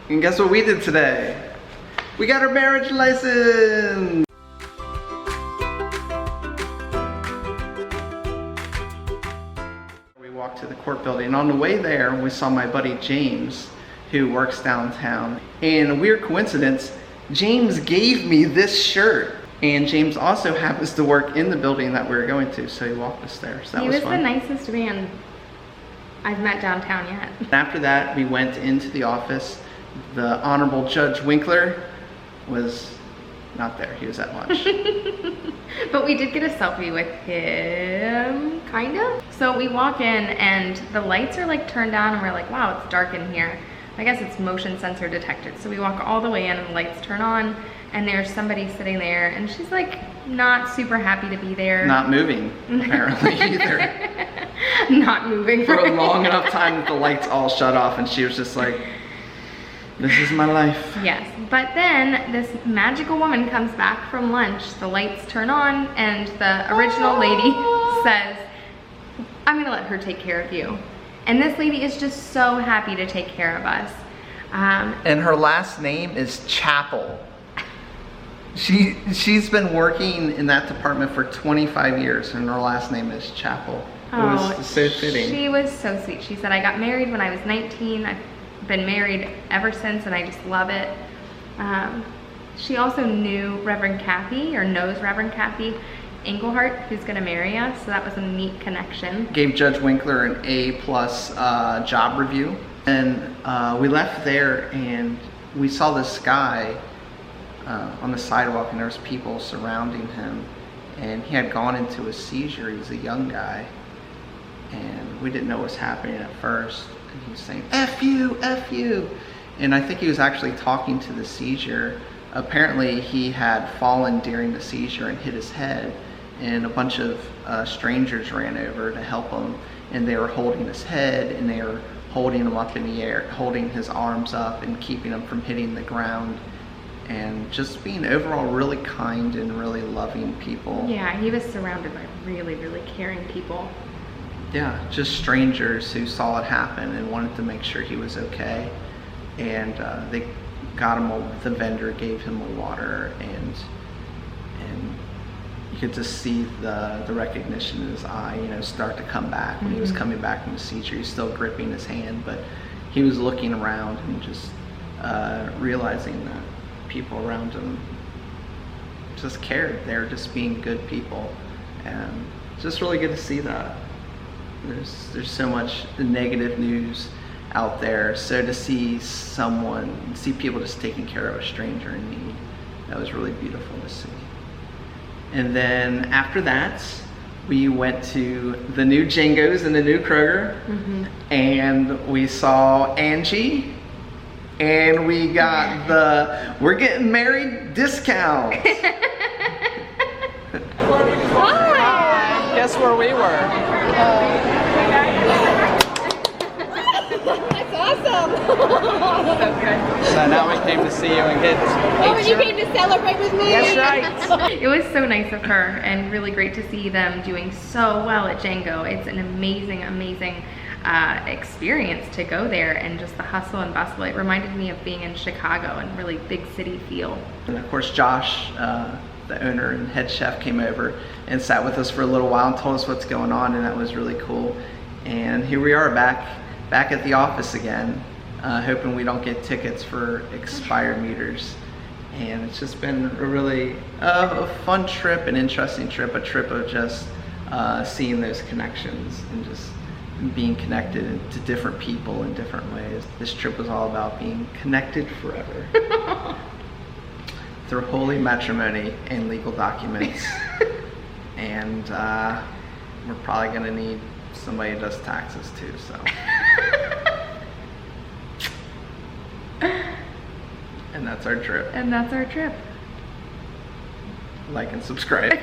And guess what we did today? We got our marriage license! We walked to the court building, and on the way there, we saw my buddy James, who works downtown. And a weird coincidence, James gave me this shirt. And James also happens to work in the building that we were going to, so he walked us there. So that was fun. He was the nicest man I've met downtown yet. After that, we went into the office. The Honorable Judge Winkler was not there. He was at lunch. But we did get a selfie with him, kind of. So we walk in and the lights are like turned down and we're like, wow, it's dark in here. I guess it's motion sensor detected. So we walk all the way in and the lights turn on and there's somebody sitting there and she's like not super happy to be there. Not moving, apparently, either. Not moving. For a long enough time that the lights all shut off and she was just like, this is my life. Yes, but then this magical woman comes back from lunch, the lights turn on, and the original lady says, I'm gonna let her take care of you. And this lady is just so happy to take care of us. And her last name is Chapel. She's been working in that department for 25 years and her last name is Chapel. It was so fitting. She was so sweet. She said, I got married when I was 19. I've been married ever since and I just love it. She also knew Reverend Kathy, or knows Reverend Kathy Englehart, who's gonna marry us, so that was a neat connection. Gave Judge Winkler an A+ job review. And we left there and we saw this guy on the sidewalk and there was people surrounding him and he had gone into a seizure. He was a young guy and we didn't know what was happening at first. And he was saying, F you, F you. And I think he was actually talking to the seizure. Apparently he had fallen during the seizure and hit his head and a bunch of strangers ran over to help him and they were holding his head and they were holding him up in the air, holding his arms up and keeping him from hitting the ground. And just being overall really kind and really loving people. Yeah, he was surrounded by really, really caring people. Yeah, just strangers who saw it happen and wanted to make sure he was okay. And they got him, the vendor gave him a water and you could just see the recognition in his eye, you know, start to come back. When he was coming back from the seizure, he's still gripping his hand, but he was looking around and just realizing that people around him just cared. They were just being good people, and it's just really good to see that. There's so much negative news out there, so to see people just taking care of a stranger in need, that was really beautiful to see. And then after that, we went to the new Django's and the new Kroger, and we saw Angie. And we got the we're getting married discount. Hi. Guess where we were? That's awesome. So now we came to see you and get. Oh, and you came to celebrate with me? That's right. It was so nice of her and really great to see them doing so well at Django. It's an amazing, amazing experience to go there and just the hustle and bustle. It reminded me of being in Chicago and really big city feel. And of course Josh, the owner and head chef, came over and sat with us for a little while and told us what's going on, and that was really cool. And here we are back at the office again, hoping we don't get tickets for expired meters. And it's just been a really a fun trip, an interesting trip, a trip of just seeing those connections and just being connected to different people in different ways. This trip was all about being connected forever through holy matrimony and legal documents. And we're probably gonna need somebody who does taxes too, so. And that's our trip. And that's our trip. Like and subscribe.